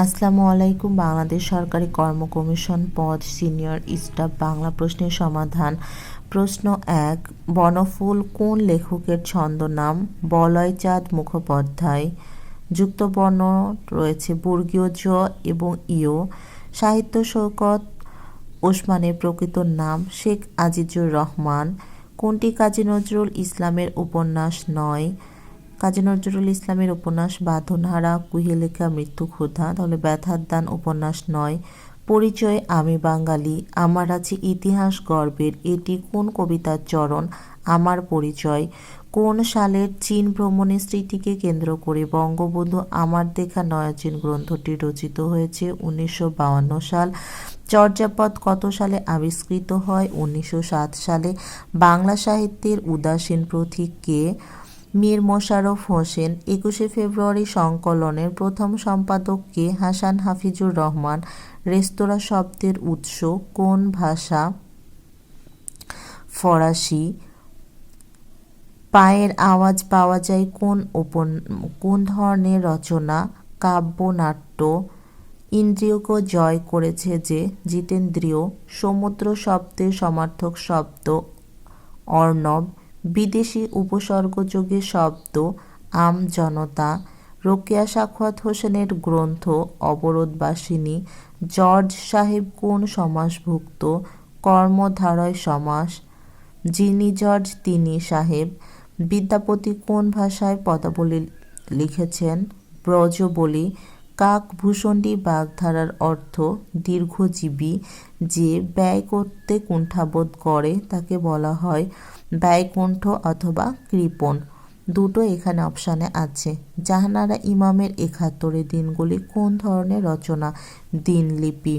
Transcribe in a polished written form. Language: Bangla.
আসসালামু আলাইকুম। বাংলাদেশ সরকারি কর্ম কমিশন পদ সিনিয়র স্টাফ বাংলা প্রশ্নের সমাধান। প্রশ্ন ১, বনফুল কোন লেখকের ছদ্মনাম? বলয়চাঁদ মুখোপাধ্যায়। যুক্ত বর্ণ রয়েছে বর্গীয় জ এবং ইয়। সাহিত্য শৌকত ওসমানের প্রকৃত নাম শেখ আজিজুর রহমান। কোনটি কাজী নজরুল ইসলামের উপন্যাস নয়? কাজী নজরুল ইসলামের উপন্যাস বাঁধনহারা, কুহেলিকা, মৃত্যু ক্ষুধা। তাহলে ব্যথার দান উপন্যাস নয়। পরিচয় আমি বাঙালি, আমার আছে ইতিহাস গর্বের, এটি কোন কবিতার চরণ? আমার পরিচয়। কোন সালের চীন ভ্রমণের স্মৃতিকে কেন্দ্র করে বঙ্গবন্ধু আমার দেখা নয়াচীন গ্রন্থটি রচিত হয়েছে? 1952 সাল। চর্যাপদ কত সালে আবিষ্কৃত হয়? 1907 সালে। বাংলা সাহিত্যের উদাসীন পথিক কে? মীর মোশাররফ হোসেন। 21শে ফেব্রুয়ারি সংকলনের প্রথম সম্পাদক কে? হাসান হাফিজুর রহমান। রেস্তোরাঁ শব্দের উৎস কোন ভাষা? ফরাসি। পায়ের আওয়াজ পাওয়া যায় কোন ধরনের রচনা? কাব্যনাট্য। ইন্দ্রিয়কে জয় করেছে যে? জিতেন্দ্রিয়। সমুদ্র শব্দের সমার্থক শব্দ অর্ণব। বিদেশি উপসর্গযোগী শব্দ আমজনতা। রোকেয়া সাখাওয়াত হোসেনের গ্রন্থ অবরোধবাসিনী। জর্জ সাহেব কোন সমাসভুক্ত? কর্মধারয় সমাস। যিনি জর্জ তিনি সাহেব। বিদ্যাপতি কোন ভাষায় পদাবলী লিখেছেন? ব্রজবলি। কাকভূষণ্ডী বাগধারার অর্থ দীর্ঘজীবী। যে ব্যয় করতে কুণ্ঠাবোধ করে তাকে বলা হয় ব্যয়কুণ্ঠ অথবা কৃপণ। দুটো এখানে অপশানে আছে। জাহানারা ইমামের 71 দিনগুলি কোন ধরনের রচনা? দিনলিপি।